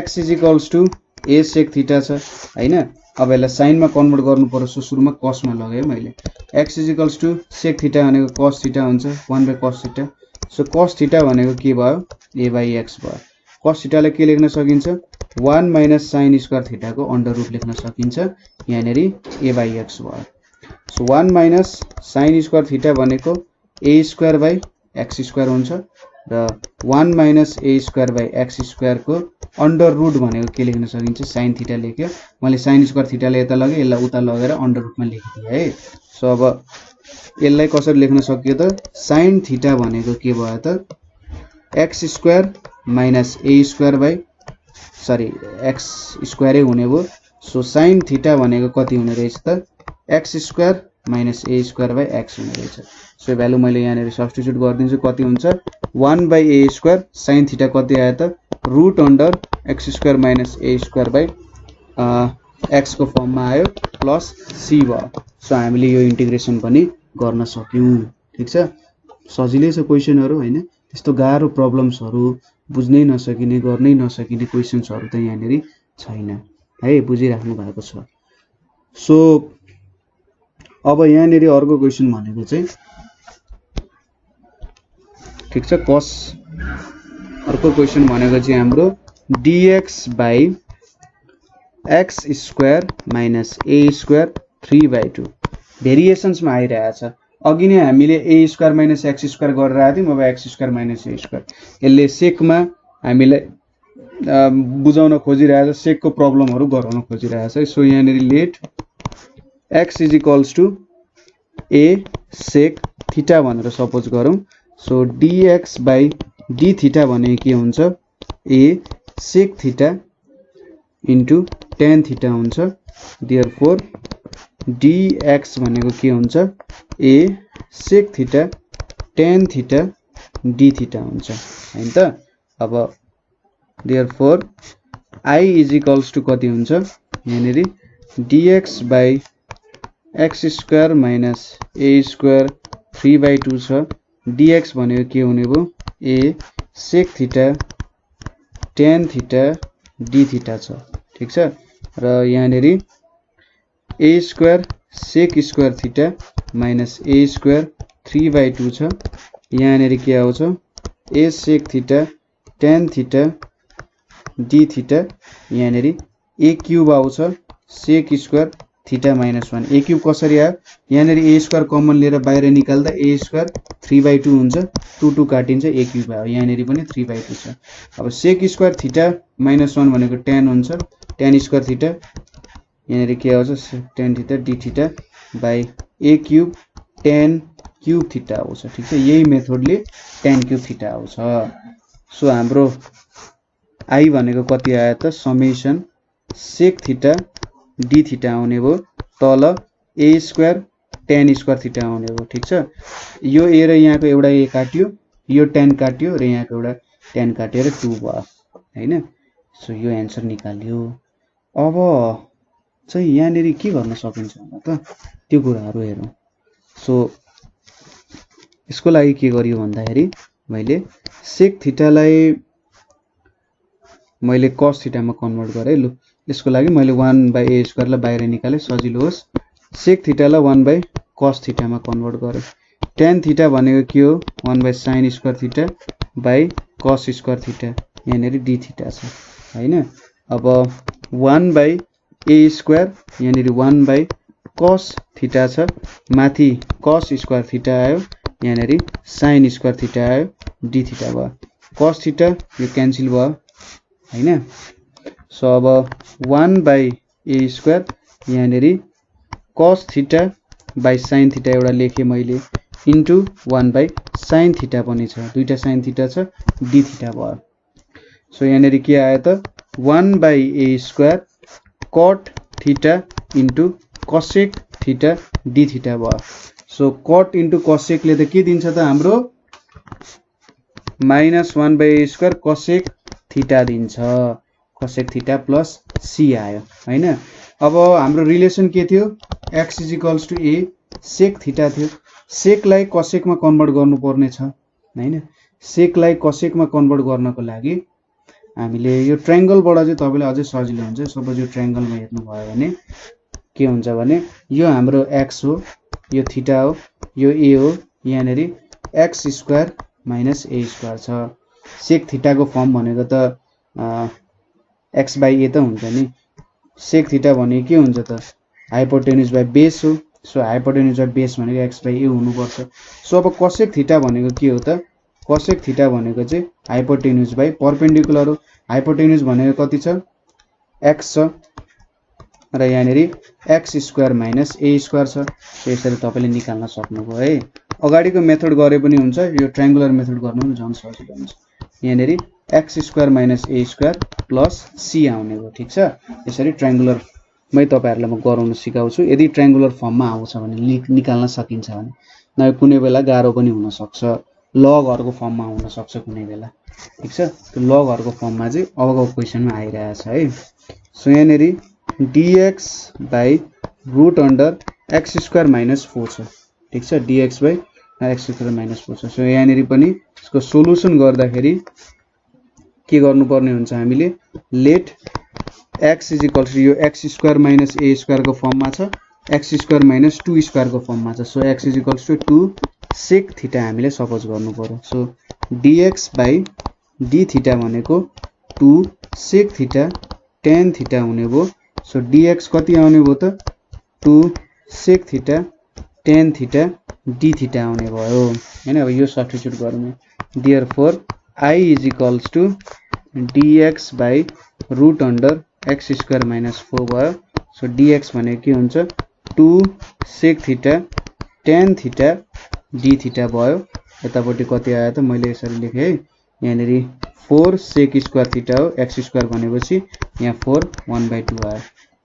A: x is equals to a sec theta छ हैन अब यसलाई साइनमा कन्भर्ट गर्नु पर्छ सो सुरुमा cos मा लगाए मैले x is equals to sec theta भनेको cos थीटा हुन्छ 1 by cos theta so cos theta भनेको के भयो a बाइ x भयो cos थीटालाई के लेख्न सकिन्छ 1 माइनस sin स्क्वायर थीटा को अन्डर रुट लेख्न सकिन्छ यहाँनेरि a बाइ x भयो so 1 minus sin square theta भनेको a square by x square हुन्छ र 1 minus a square by x square को अन्डर रुट भनेको के लेख्न सकिन्छ sin थीटा लेख्यो मैले sin स्क्वायर थीटाले यता लगे यसलाई उता लगेर अन्डर रुटमा लेखिदिए है सो अब यसलाई कसरी लेख्न सकियो त sin थीटा भनेको के भयो त x square minus a square by sorry x स्क्वायरै हुने भयो सो sin थीटा भनेको कति हुने रहेछ त x square minus a square by x हुने रहेछ सो भ्यालु मैले यहाँनेरि सब्स्टिट्युट गरिदिन्छु कति हुन्छ 1 by a square sin theta कति आयो त root under x square minus a square by x को फर्ममा आयो प्लस c भयो सो हामीले यो इन्टिग्रेसन पनि गर्न सक्यौं ठीक छ सजिलै छ क्वेशनहरु हैन त्यस्तो गाह्रो प्रब्लम्सहरु बुझ्नै नसकिने गर्नै नसकिने क्वेशन्सहरु त यहाँनेरि छैन है बुझिराख्नु भएको छ सो अब यहाँनेरि अर्को क्वेशन भनेको चाहिँ ठीक छ cos अर्को क्वेशन भनेको चाहिँ हाम्रो dx by x square minus a square 3/2 variations मा आइरहेछ अघि नै हामीले a square minus x square गरेर आएको थियौं अब x square minus a square यसले सेकमा हामीलाई बुझाउन खोजिरहेछ सेकको प्रब्लमहरु गराउन खोजिरहेछ सो यहाँनेरि let x is equals to a sec theta भनेर सपोज गरौं so dx by d theta भने के हुन्छ a sec theta into tan theta हुन्छ देयरफोर dx भनेको के हुन्छ a sec theta tan theta d theta हुन्छ हैन त अब therefore i is equals to कति हुन्छ यहाँनेरि dx by x square minus a square 3/2 छ dx भनेको के हुने भयो a sec theta tan theta d theta छ ठीक छ र यहाँनेरि a square sec square theta minus a square 3/2 छ यहाँनेरि के आउँछ a sec theta tan theta d theta यहाँनेरि a क्यूब आउँछ sec square theta minus 1 a cube कसरी आयो यहाँनेरि a स्क्वायर कमन लिएर बाहिर निकाल्दा a स्क्वायर 3/2 हुन्छ 2 काटिन्छ a क्यूब आयो यहाँनेरि पनि 3/2 छ अब sec स्क्वायर थीटा माइनस 1 भनेको tan हुन्छ tan स्क्वायर थीटा यहाँनेरि के आउँछ tan theta d theta by a cube tan cube theta आउँछ ठीक छ यही मेथडले tan क्यूब थीटा आउँछ सो हाम्रो आई भनेको कति आयो त summation sec theta d theta आउने भयो तल a square tan square theta आउने भयो ठीक छ यो a र यहाँको एउटा a काट्यो यो tan काट्यो र यहाँको एउटा tan काटेर 2 भयो हैन सो यो आन्सर निकाल्यो अब चाहिँ यहाँनेरि के गर्न सकिन्छ भने त त्यो कुराहरु हेरौं सो यसको लागि के गरियो भन्दाखेरि मैले sec थीटालाई मैले cos थीटामा कन्भर्ट गरे लु यसको लागि मैले 1/a स्क्वायर लाई बाहिर निकाले सजिलो होस् sec थीटालाई 1/cos थीटामा कन्भर्ट गरे tan थीटा भनेको के हो 1/sin square theta by cos square theta यहाँनेरि d थीटा छ हैन अब 1/a स्क्वायर यहाँनेरि 1/cos थीटा छ माथि cos स्क्वायर थीटा आयो यहाँनेरि sin स्क्वायर थीटा आयो d थीटा भयो cos थीटा यो क्यान्सल भयो हैन सो अब 1/a स्क्वायर यहाँनेरि cos theta by sin theta एउटा लेखे मैले इन्टु 1/sin थीटा पनि छ दुईटा sin थीटा छ d थीटा भयो सो यहाँनेरि के आयो त 1/a square cot theta into cosec theta d theta भयो सो cot इन्टु cosec ले त के दिन्छ त हाम्रो -1/a स्क्वायर cosec थीटा दिन्छ cosec थीटा प्लस c आयो हैन अब हाम्रो रिलेसन के थियो x = a sec थीटा थियो sec लाई cosec मा कन्भर्ट गर्नु पर्ने छ हैन sec लाई cosec मा कन्भर्ट गर्नको लागि हामीले यो ट्रायंगल बाट चाहिँ तपाईले अझै सजिलो हुन्छ सपोज यो ट्रायंगल मा हेर्नु भयो भने के हुन्छ भने यो हाम्रो x हो यो थीटा हो यो a हो यहाँनेरि x square minus a square छ sec थीटा को फर्म भनेको त x/a त हुन्छ नि sec थीटा भनेको के हुन्छ त हाइपोटेन्युज बाइ बेस हो सो हाइपोटेन्युज बाइ बेस भनेको x/a हुनु पर्छ सो अब cosec थीटा भनेको के हो त cosec थीटा भनेको चाहिँ हाइपोटेन्युज बाइ परपेन्डिकुलर हो हाइपोटेन्युज भनेको कति छ x छ र यहाँनेरि x square minus a square छ यसरी तपाईले निकाल्न सक्नुभयो है अगाडिको मेथड गरे पनि हुन्छ यो ट्रायंगुलर मेथड गर्नु पनि झन् सजिलो हुन्छ यहाँनेरि x square minus a square plus c आउने हो ठीक छ यसरी ट्रायंगुलर मै तपाईहरुलाई म गराउन सिकाउँछु यदि ट्रायंगुलर फर्ममा आउँछ भने निकाल्न सकिन्छ भने न कुनै बेला गाह्रो पनि हुन सक्छ लगहरुको फर्ममा हुन सक्छ कुनै बेला ठीक छ त्यो लगहरुको फर्ममा चाहिँ अबको क्वेशनमा आइरहेछ है सो यहाँनेरि dx by root under x square minus 4 छ ठीक छ dx by x square minus 4 छ सो यहाँनेरि पनि यसको सोलुसन गर्दाखेरि के गर्नुपर्ने हुन्छ हामीले लेट x = यो x square minus a square को फर्ममा छ x स्क्वायर माइनस 2 स्क्वायर को फर्ममा छ सो x = 2 sec थीटा हामीले सपोज गर्नु पर्यो so dx by d theta भनेको 2 sec थीटा tan थीटा हुने भयो सो dx कति आउने भयो त 2 sec theta tan theta d theta आउने भयो हैन अब यो सब्स्टिट्युट गरौँ therefore I = dx by root under x square minus 4 भयो सो dx भनेको के हुन्छ 2 sec theta tan theta d theta भयो यतापट्टि कति आयो त मैले यसरी लेखे है यहाँनेरि 4 sec स्क्वायर थीटा हो x स्क्वायर भनेपछि यहाँ 4 1/2 आयो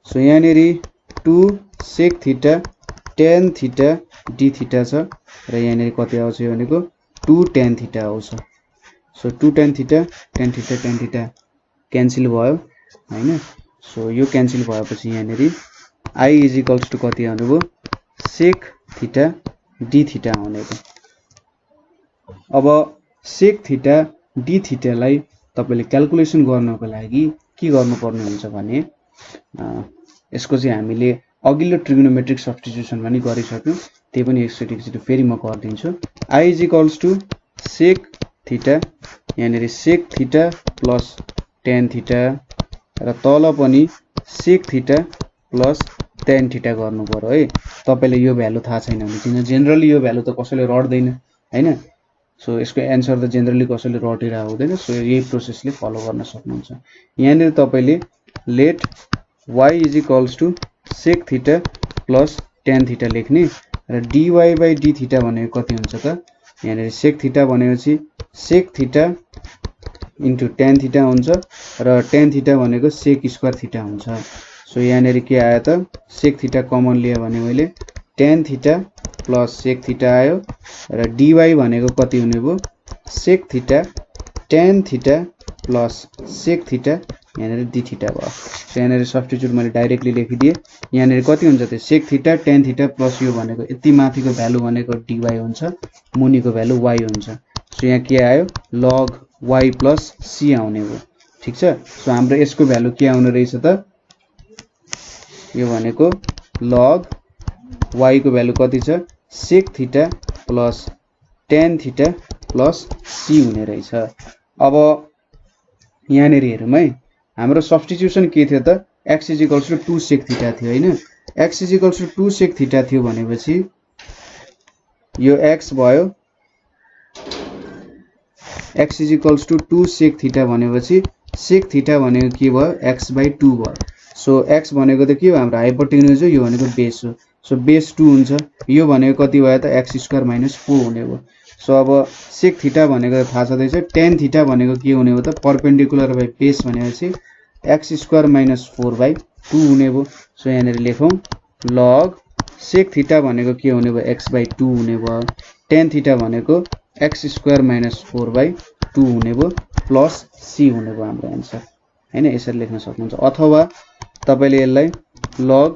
A: सो यहाँनेरि 2 sec theta tan theta d theta छ र यहाँनेरि कति आउँछ भनेको 2 tan थीटा आउँछ so 2 tan theta tan theta tan theta cancel भयो हैन सो यो क्यान्सल भएपछि यहाँनेरि I = कति आउने भयो sec थीटा d थीटा आउने भयो अब sec theta d theta lie तपाईले क्याल्कुलेसन गर्नको लागि के गर्नुपर्ने हुन्छ भने यसको चाहिँ हामीले अघिल्लो ट्रिगोनोमेट्रिक सब्स्टिट्युसन पनि गरिसक्यौ त्यही पनि एकचोटी फेरि म गर्दिन्छु I = sec थीटा यहाँनेरि sec theta plus tan theta र तल पनि sec theta plus tan theta गर्नु पर्यो है तपाईले यो भ्यालु थाहा छैन भने किन जनरली यो भ्यालु त कसैले रट्दैन हैन सो यसको आन्सर त जनरली कसैले रटिरा हुँदैन सो यही प्रोसेसले फलो गर्न सक्नुहुन्छ यहाँनेरि तपाईले let y = sec theta plus tan theta लेख्ने र dy बाइ d थीटा भनेको कति हुन्छ त यहाँनेरि सेक थीटा भनेपछि sec theta into tan theta हुन्छ र tan थीटा भनेको सेक स्क्वायर थीटा हुन्छ। सो यहाँनेरि के आयो त सेक थीटा कमन लियो भने मैले tan theta plus sec theta आयो र dy भनेको कति हुने भयो सेक theta tan theta plus sec theta यहाँनेरि d थीटा भयो। सो यहाँनेरि सब्स्टिट्युट मैले डाइरेक्टली लेखिदिए यहाँनेरि कति हुन्छ त सेक थीटा tan थीटा प्लस यो भनेको यति माथिको भ्यालु भनेको dy हुन्छ मुनिको भ्यालु y हुन्छ। सो यहाँ के आयो log y प्लस c आउने भयो ठीक छ। सो हाम्रो यसको भ्यालु के आउने रहेछ त यो भनेको log y को भ्यालु कति छ sec theta plus tan theta plus c हुने रहेछ। अब यहाँनेरि हेरौँ है हाम्रो सब्स्टिट्युसन के थियो त x = 2 सेक थीटा थियो हैन x = 2 सेक थीटा थियो भनेपछि यो x भयो x = 2 सेक थीटा भनेपछि सेक थीटा भनेको के भयो x/2 भयो। सो x भनेको त के हो हाम्रो हाइपोटेन्युज हो यो भनेको बेस हो। सो बेस 2 हुन्छ यो भनेको कति भयो त x² - 4 हुने भयो। सो अब सेक थीटा भनेको थाहा छँदैछ tan थीटा भनेको के हुने हो त परपेन्डिकुलर बाइ बेस भनेपछि x² - 4/2 हुने भयो। सो यहाँनेरि लेखौं log सेक थीटा भनेको के हुने भयो x/2 हुने भयो tan थीटा भनेको x² - 4/2 हुने भयो प्लस c हुने भयो हाम्रो आन्सर हैन। यसरी लेख्न सक्नुहुन्छ अथवा तपाईले यसलाई log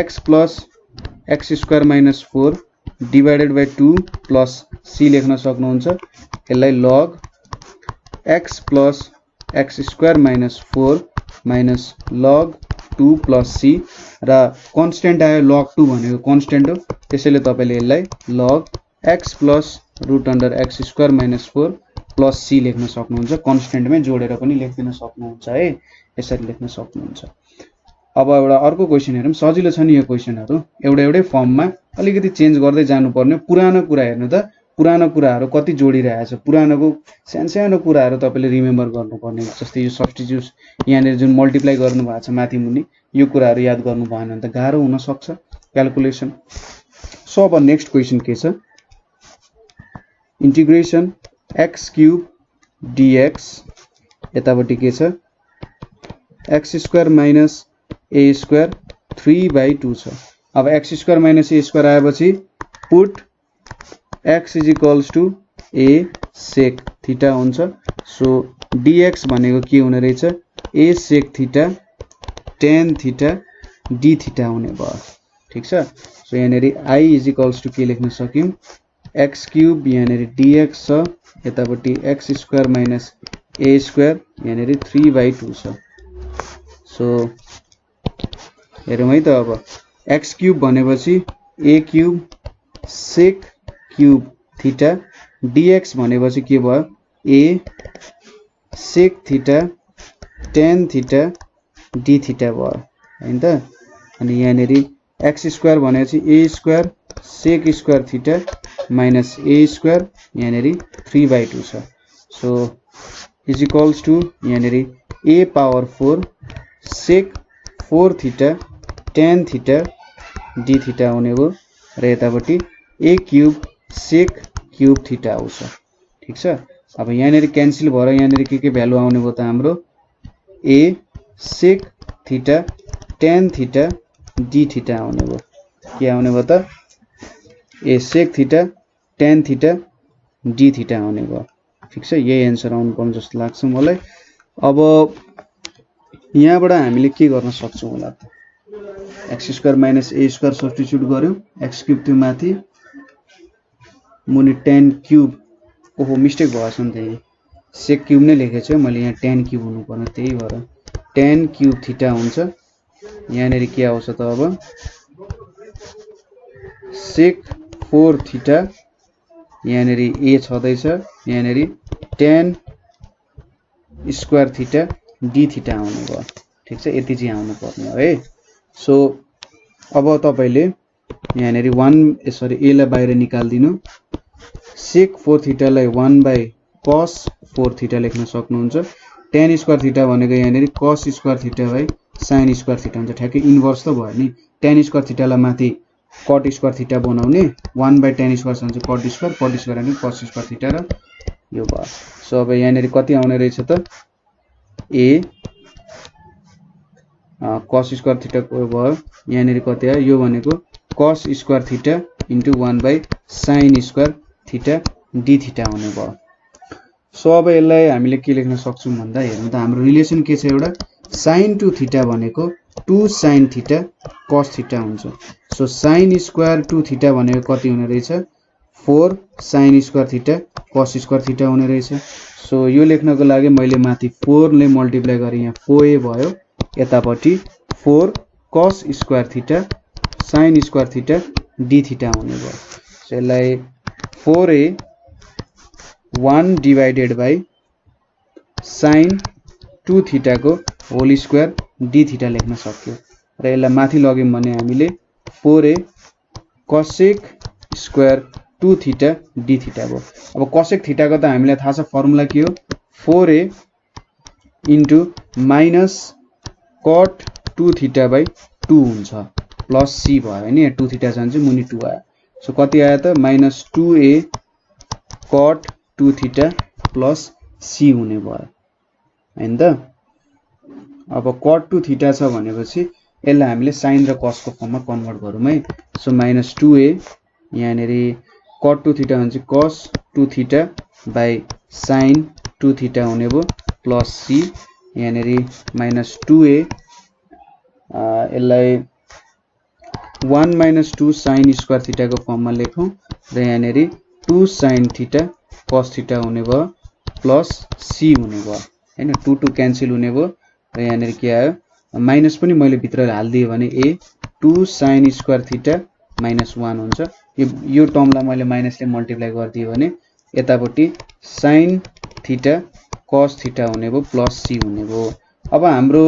A: x plus x² - 4 divided by 2 plus c लेख्न सक्नुहुन्छ। यसलाई log x plus x² - 4 minus log 2 plus c र कन्स्टेन्ट आयो log 2 भनेको कन्स्टेन्ट हो त्यसैले तपाईले यसलाई log x plus √x² - 4 plus c लेख्न सक्नुहुन्छ। कन्स्टेन्टमै जोडेर पनि लेख्दिन सक्नुहुन्छ है यसरी लेख्न सक्नुहुन्छ। अब एउटा अर्को क्वेशन हेरौँ सजिलो छ नि यो क्वेशनहरु एउटै फर्ममा अलिकति चेन्ज गर्दै जानुपर्ने पुरानो कुरा हेर्नु त पुरानो कुराहरु कति जोडिरहेछ पुरानोको सानो कुराहरु तपाईले रिमेम्बर गर्नुपर्ने जस्तै यो सब्स्टिट्युट यहाँनेर जुन मल्टिप्लाई गर्नु भएको छ माथि मुनि यो कुराहरु याद गर्नु भएन भने त गाह्रो हुन सक्छ क्याल्कुलेसन। सो अब नेक्स्ट क्वेशन के छ इंटीग्रेशन x³ dx यतापट्टि के छ x² - a² 3/2 छ। अब x² - a² आएपछि put x = a sec theta हुन्छ। सो dx भनेको के हुने रहेछ a sec theta tan theta d theta हुने भयो ठीक छ। सो यहाँनेरि i = के लेख्न सक्यौं x³ यहाँनेरि dx छ यतापट्टि x² - a² यहाँनेरि 3/2 छ। सो हेरौँ है त अब x³ भनेपछि a³ sec cube theta dx भनेपछि के भयो a sec theta tan theta d theta भयो हैन त। अनि यहाँनेरि x² भनेपछि a² sec square theta minus a² यहाँनेरि 3/2 छ। सो = यहाँनेरि a power 4 sec 4 theta tan theta d theta हुने भयो र यतापट्टि a³ sec क्यूब थीटा आउँछ ठीक छ। अब यहाँनेरि क्यान्सल भएर यहाँनेरि के भ्यालु आउने भयो त हाम्रो a sec theta tan theta d theta आउने भयो के आउने भयो त a sec theta tan theta d theta आउने भयो ठीक छ। यही आन्सर आउनु पर्ने जस्तो लाग्छ मलाई। अब यहाँबाट हामीले के गर्न सक्छौं होला त x² - a² सब्स्टिट्युट गर्यौं x³ त्यो माथि मुनि tan क्यूब ओहो मिस्टेक भएछ नि त sec क्यूब नै लेखेछु मैले यहाँ tan क्यूब हुनु पर्ने त्यही भएर tan क्यूब थीटा हुन्छ। यहाँनेरि के आउँछ त अब sec 4 थीटा यहाँनेरि a छदैछ यहाँनेरि tan square theta d theta आउने भयो ठीक छ। यति चाहिँ आउनु पर्ने हो है। सो अब तपाईले यहाँनेरि a लाई बाहिर निकाल्दिनु sec 4 theta lie 1/cos 4 theta लेख्न सक्नुहुन्छ। tan स्क्वायर थीटा भनेको यहाँनेरि cos square theta by sin square theta हुन्छ ठ्याक्कै इन्भर्स त भयो नि tan स्क्वायर थीटा लाई माथि कट स्क्वायर थीटा बनाउने 1/tan स्क्वायर छ भने कट स्क्वायर अनि cos स्क्वायर थीटा र यो भयो। सो अब यहाँनेर कति आउने रहेछ त a cos स्क्वायर थीटा को भयो। यहाँनेर कति आयो यो भनेको cos square theta into 1/sin square theta d theta हुने भयो। सो अब यसलाई हामीले के लेख्न सक्छौं भन्दा हेर्नु त हाम्रो रिलेसन के छ एउटा sin 2 थीटा भनेको 2 sin थीटा cos थीटा हुन्छ। सो sin स्क्वायर 2 थीटा भनेको कति हुने रहेछ 4 sin square theta cos square theta हुने रहेछ। सो यो लेख्नको लागि मैले माथि 4 ले मल्टिप्लाई गरे यहाँ 4a भयो, यतापट्टि 4 cos square theta sin square theta d theta हुने भयो। सो यसलाई 4a 1 divided by sin 2 theta को होल स्क्वायर d थीटा लेख्न सक्यो र यसलाई माथि लग्यौं भने हामीले 4a cosec square 2 theta d theta भयो। अब cosec थीटा को त हामीलाई थाहा छ फर्मुला के हो 4a into minus cot 2 theta by 2 हुन्छ प्लस c भयो हैन। यहाँ 2 थीटा छ भने चाहिँ मुनि 2 आयो। सो कति आयो त minus 2a cot 2 theta plus c हुने भयो हैन त। अब cot 2 थीटा छ भनेपछि यसलाई हामीले sin र cos को फर्ममा कन्भर्ट गरौँ है। सो माइनस 2a यहाँनेरि cot 2 थीटा भने चाहिँ cos 2 theta by sin 2 theta हुने भयो प्लस c यहाँनेरि माइनस 2a यसलाई 1 माइनस 2 sin स्क्वायर थीटा को फर्ममा लेखौं र यहाँनेरि 2 sin थीटा cos थीटा हुने भयो प्लस c हुने भयो हैन। 2 2 क्यान्सल हुने भयो र यहाँनेरि के आयो माइनस पनि मैले भित्र हाल्दिए भने a 2 sin square theta minus 1 हुन्छ। यो टर्मलाई मैले माइनसले मल्टिप्लाई गरिदिए भने यतापट्टि sin थीटा cos थीटा हुने भयो प्लस c हुने भयो। अब हाम्रो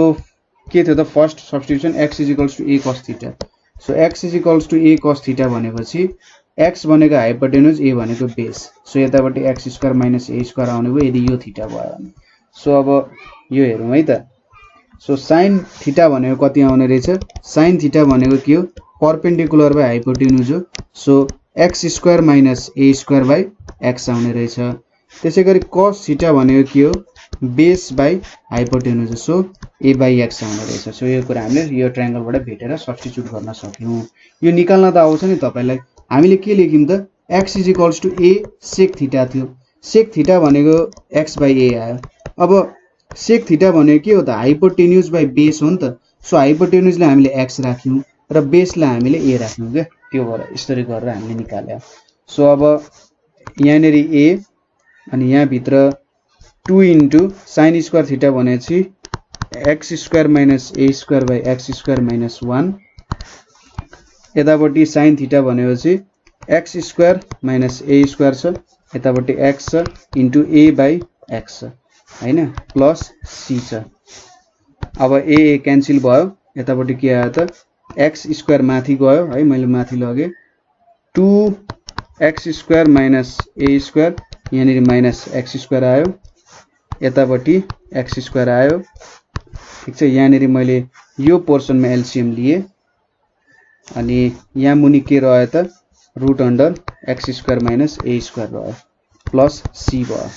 A: के थियो त first substitution x a cos theta. So x a cos theta भनेपछि x भनेको हाइपोटेन्युज a भनेको बेस। सो यतापट्टि x square minus a square आउने भयो यदि यो थीटा भयो भने। सो अब यो हेरौँ है त। सो sin थीटा भनेको कति आउने रहेछ sin थीटा भनेको के हो परपेन्डिकुलर बाइ हाइपोटेन्युज हो। So x square minus a square by x आउने रहेछ। त्यसैगरी cos थीटा भनेको के हो base by hypotenuse. So a by x आउने रहेछ। सो यो कुरा हामीले यो ट्रायंगलबाट भेटेर सब्स्टिट्युट गर्न सक्यौं। यो निकाल्न त आउँछ नि तपाईलाई। हामीले के लेख्यौं त x a sec थीटा थियो। sec थीटा भनेको x बाइ a आयो। अब sec थीटा भनेको के हो त हाइपोटेन्युज बाइ बेस हो नि त। सो हाइपोटेन्युजलाई हामीले x राख्यौं र बेसलाई हामीले a राख्यौं के त्यो भएर यसरी गरेर हामीले निकाल्यौ। सो अब यहाँनेरि a अनि यहाँ भित्र 2 इन्टु sin स्क्वायर थीटा भनेपछि x square minus a square by x square minus 1 यतापट्टि sin थीटा भनेपछि x square minus a square छ यतापट्टि x छ इन्टु a बाइ x हैन प्लस c छ। अब a क्यान्सल भयो यतापट्टि के आयो त x स्क्वायर माथि गयो है मैले माथि लगे 2x square minus a square यहाँनेरि माइनस x स्क्वायर आयो यतापट्टि x स्क्वायर आयो ठीक छ। यहाँनेरि मैले यो पोर्सनमा एलसीएम लिए अनि यहाँ मुनि के रह्यो त root under x square minus a square रह्यो प्लस c भयो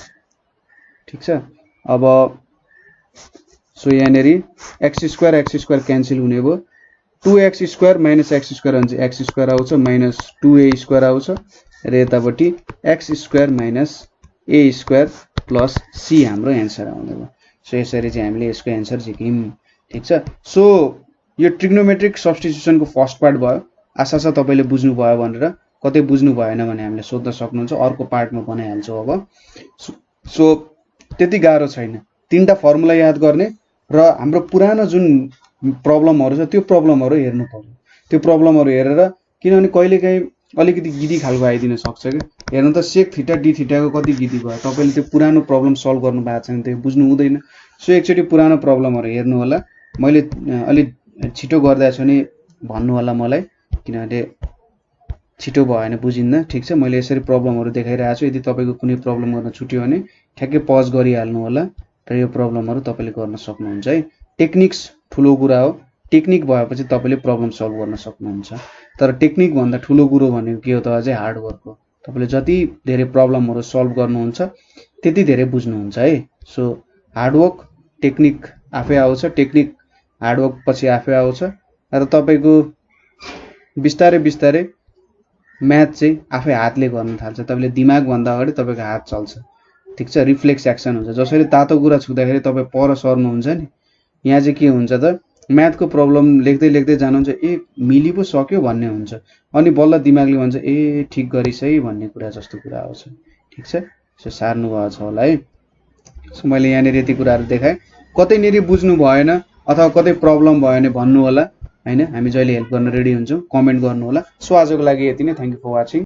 A: ठीक छ। अब सो यहाँनेरि x स्क्वायर क्यान्सल हुने भयो 2x square minus x square भने चाहिँ x स्क्वायर आउँछ माइनस 2a स्क्वायर आउँछ र यतापट्टि x square minus a square plus c हाम्रो एन्सर आउने भयो। सो यसरी चाहिँ हामीले यसको एन्सर झिक्यौं ठीक छ। सो यो ट्रिग्नोमेट्रिक सब्स्टिट्युसनको फर्स्ट पार्ट भयो। आशा छ तपाईले बुझ्नु भयो भनेर। कतै बुझ्नु भएन भने हामीले सोध्न सक्नुहुन्छ अर्को पार्टमा बनाइहाल्छौं अब। सो त्यति गाह्रो छैन। तीनटा फर्मुला याद गर्ने र हाम्रो पुरानो जुन प्रब्लमहरु छ त्यो प्रब्लमहरु हेर्नु पर्यो। त्यो प्रब्लमहरु हेरेर किनभने कहिलेकाहीँ अलिकति गिदी खालको आइदिन सक्छ के। हेर्नु त सेक थीटा डी थीटाको कति गिदी भयो। तपाईले त्यो पुरानो प्रब्लम सल्भ गर्नु भएको छैन त्यो बुझ्नु हुँदैन। सो एकचोटी पुरानो प्रब्लमहरु हेर्नु होला। मैले अलि छिटो गर्दै छु नि भन्नु होला मलाई किनभने छिटो भएन बुझिन्न ठीक छ। मैले यसरी प्रब्लमहरु देखाइरहेको छु। यदि तपाईको कुनै प्रब्लम गर्न छुट्यो भने ठ्याक्कै पज गरिहाल्नु होला र यो प्रब्लमहरु तपाईले गर्न सक्नुहुन्छ है। टेक्निक्स ठुलो कुरा हो। टेक्निक भएपछि तपाईँले प्रब्लम सल्भ गर्न सक्नुहुन्छ। तर टेक्निक भन्दा ठुलो कुरो भनेको के हो त अझै हार्डवर्क हो। तपाईँले जति धेरै प्रब्लमहरू सल्भ गर्नुहुन्छ त्यति धेरै बुझ्नुहुन्छ है। सो हार्डवर्क टेक्निक आफै आउँछ, टेक्निक हार्डवर्क पछि आफै आउँछ र तपाईँको बिस्तारै बिस्तारै म्याथ चाहिँ आफै हातले गर्न थाल्छ। तपाईँले दिमाग भन्दा अगाडि तपाईँको हात चल्छ, ठिक छ, रिफ्लेक्स एक्सन हुन्छ। जसरी तातो कुरा छुँदाखेरि तपाईँ पर सर्नुहुन्छ नि, यहाँ चाहिँ के हुन्छ त म्याथको प्रब्लम लेख्दै लेख्दै जानुहुन्छ, ए मिली पो सक्यो भन्ने हुन्छ, अनि बल्ल दिमागले भन्छ ए ठिक गरिस् है भन्ने कुरा जस्तो कुरा आउँछ। ठिक छ, सो सार्नुभएको छ होला है। सो मैले यहाँनिर यति कुराहरू देखाएँ। कतैनिर बुझ्नु भएन अथवा कतै प्रब्लम भयो भने भन्नु होला हैन, हामी जहिले हेल्प गर्न रेडी हुन्छौँ। कमेन्ट गर्नु होला। सो आजको लागि यति नै। Thank you for watching.